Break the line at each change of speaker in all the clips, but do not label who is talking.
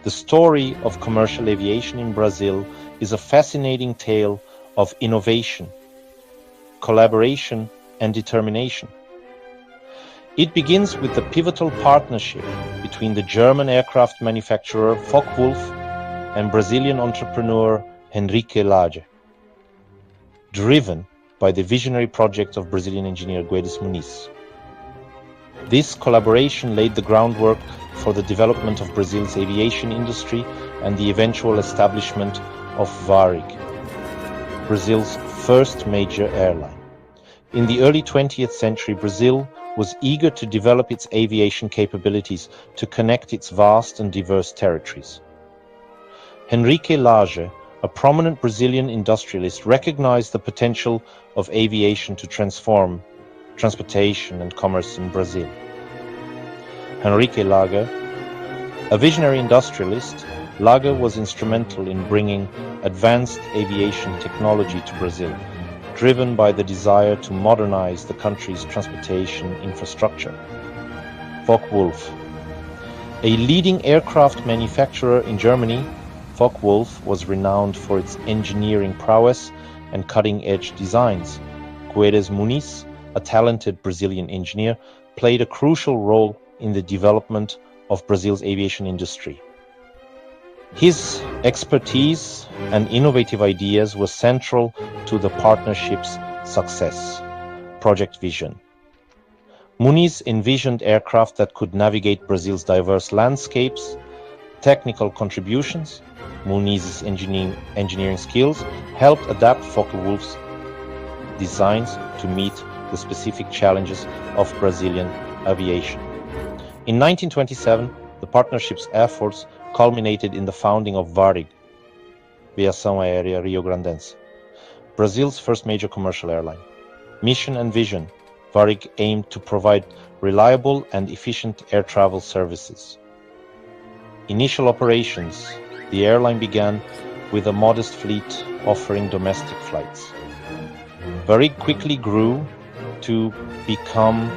The story of commercial aviation in Brazil is a fascinating tale of innovation, collaboration, and determination. It begins with the pivotal partnership between the German aircraft manufacturer Focke-Wulf and Brazilian entrepreneur Henrique Lage, driven by the visionary project of Brazilian engineer Guedes Muniz. This collaboration laid the groundwork for the development of Brazil's aviation industry and the eventual establishment of Varig, Brazil's first major airline. In the early 20th century, Brazil was eager to develop its aviation capabilities to connect its vast and diverse territories. Henrique Lage, a prominent Brazilian industrialist, recognized the potential of aviation to transform transportation and commerce in Brazil. Henrique Lage, a visionary industrialist, Lage was instrumental in bringing advanced aviation technology to Brazil, driven by the desire to modernize the country's transportation infrastructure. Focke-Wulf, a leading aircraft manufacturer in Germany, Focke-Wulf was renowned for its engineering prowess and cutting-edge designs. Guedes Muniz, a talented Brazilian engineer, played a crucial role in the development of Brazil's aviation industry. His expertise and innovative ideas were central to the partnership's success. Project Vision. Muniz envisioned aircraft that could navigate Brazil's diverse landscapes. Technical contributions, Muniz's engineering skills, helped adapt Focke-Wulf's designs to meet the specific challenges of Brazilian aviation. In 1927, the partnership's efforts culminated in the founding of Varig, Aviação Aérea Rio Grandense, Brazil's first major commercial airline. Mission and vision, Varig aimed to provide reliable and efficient air travel services. Initial operations, the airline began with a modest fleet offering domestic flights. Varig quickly grew to become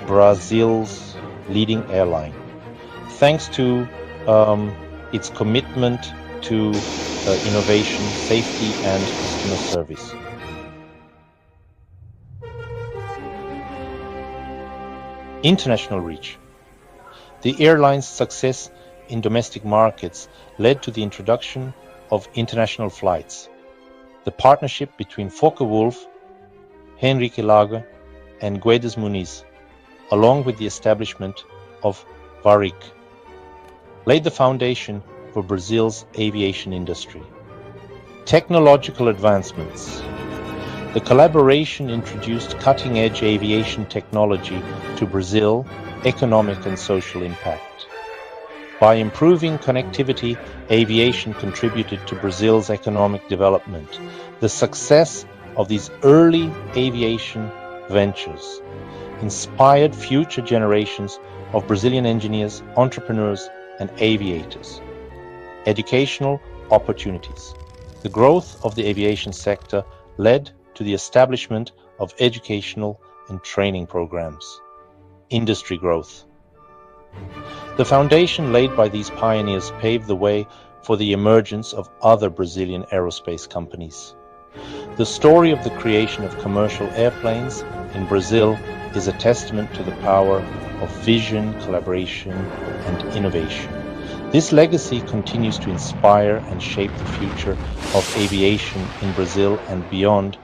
Brazil's leading airline, thanks to its commitment to innovation, safety, and customer service. International reach. The airline's success in domestic markets led to the introduction of international flights. The partnership between Focke-Wulf, Henrique Lage, and Guedes Muniz, along with the establishment of Varig, laid the foundation for Brazil's aviation industry. Technological advancements. The collaboration introduced cutting-edge aviation technology to Brazil's economic and social impact. By improving connectivity, aviation contributed to Brazil's economic development. The success of these early aviation ventures inspired future generations of Brazilian engineers, entrepreneurs, and aviators. Educational opportunities. The growth of the aviation sector led to the establishment of educational and training programs. Industry growth. The foundation laid by these pioneers paved the way for the emergence of other Brazilian aerospace companies. The story of the creation of commercial airplanes in Brazil is a testament to the power of vision, collaboration, and innovation. This legacy continues to inspire and shape the future of aviation in Brazil and beyond,